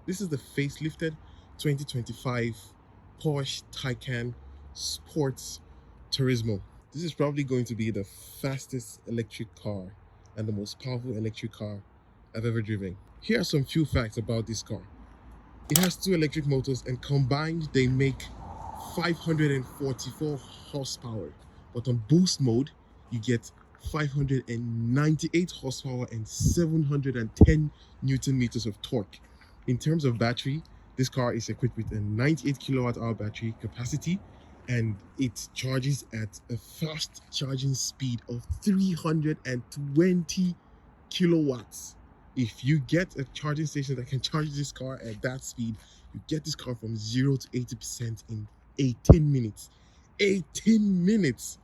This is the facelifted 2025 Porsche Taycan Sport Turismo. This is probably going to be the fastest electric car and the most powerful electric car I've ever driven. Here are some few facts about this car. It has 2 electric motors and combined they make 544 horsepower. But on boost mode, you get 598 horsepower and 710 Newton meters of torque. In terms of battery, this car is equipped with a 98 kilowatt hour battery capacity, and it charges at a fast charging speed of 320 kilowatts. If you get a charging station that can charge this car at that speed, you get this car from 0 to 80% in 18 minutes. 18 minutes!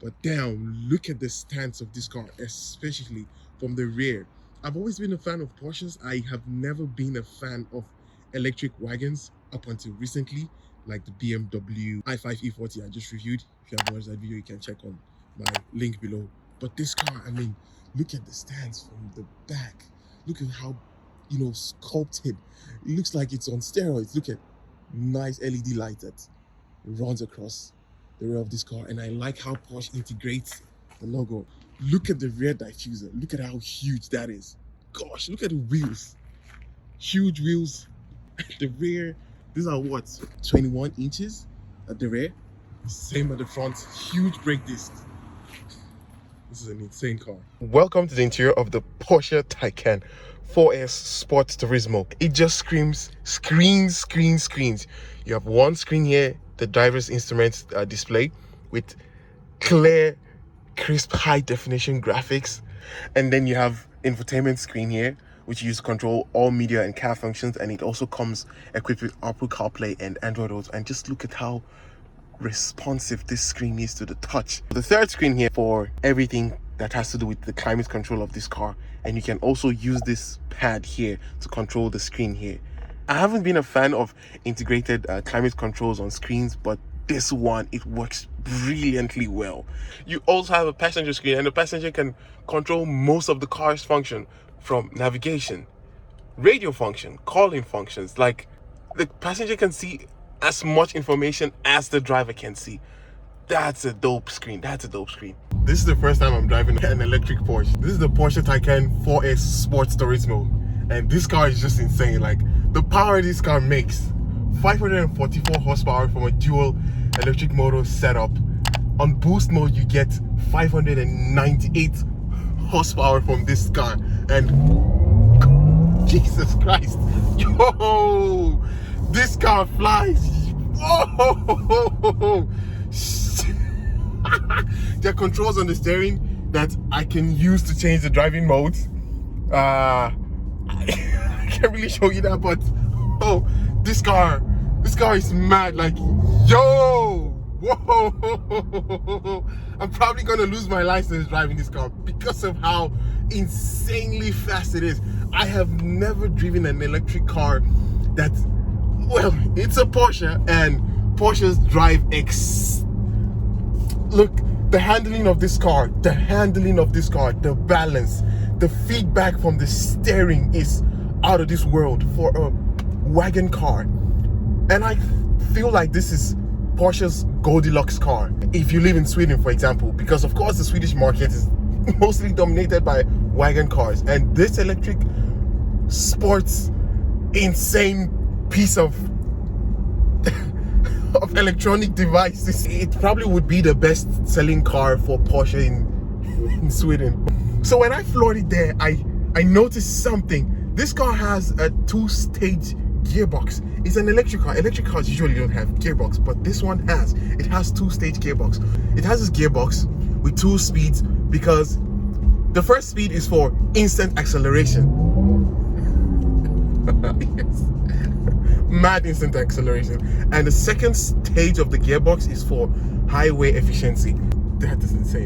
But damn, look at the stance of this car, especially from the rear. I've always been a fan of Porsches. I have never been a fan of electric wagons up until recently, like the BMW i5 E40 I just reviewed. If you haven't watched that video, you can check on my link below. But this car, I mean, look at the stance from the back. Look at how, sculpted. It looks like it's on steroids. Look at nice LED light that runs across the rear of this car. And I like how Porsche integrates the logo. Look at the rear diffuser. Look at how huge that is. Gosh, look at the wheels. Huge wheels at the rear. These are what, 21 inches at the rear? Same at the front. Huge brake disc. This is an insane car. Welcome to the interior of the Porsche Taycan 4S Sport Turismo. It just screams. You have one screen here, the driver's instruments display with clear, crisp, high-definition graphics. And then you have infotainment screen here, which you use to control all media and car functions. And it also comes equipped with Apple CarPlay and Android Auto. And just look at how responsive this screen is to the touch. The third screen here for everything that has to do with the climate control of this car, and you can also use this pad here to control the screen here. I haven't been a fan of integrated climate controls on screens, but this one, it works brilliantly well. You also have a passenger screen, and the passenger can control most of the car's function, from navigation, radio function, calling functions. Like, the passenger can see as much information as the driver can see. That's a dope screen. This is the first time I'm driving an electric Porsche. This is the Porsche Taycan 4S Sports Turismo. And this car is just insane. Like, the power this car makes. 544 horsepower from a dual electric motor setup. On boost mode, you get 598 horsepower from this car. And Jesus Christ. Yo! This car flies. Whoa! There are controls on the steering that I can use to change the driving modes. I can't really show you that, but this car is mad. Like, yo! Whoa! I'm probably gonna lose my license driving this car because of how insanely fast it is. I have never driven an electric car that, well, it's a Porsche, and Porsches drive Look, the handling of this car, the balance, the feedback from the steering is out of this world for a wagon car. And I feel like this is Porsche's Goldilocks car. If you live in Sweden, for example, because of course the Swedish market is mostly dominated by wagon cars. And this electric sports insane piece of electronic devices, it probably would be the best selling car for Porsche in Sweden. So when I floored it there, I noticed something. This car has a 2-stage gearbox. It's an electric car. Electric cars usually don't have gearbox, but this one has. It has 2-stage gearbox. It has this gearbox with 2 speeds because the first speed is for instant acceleration. Yes. Mad instant acceleration. And the second stage of the gearbox is for highway efficiency. That is insane.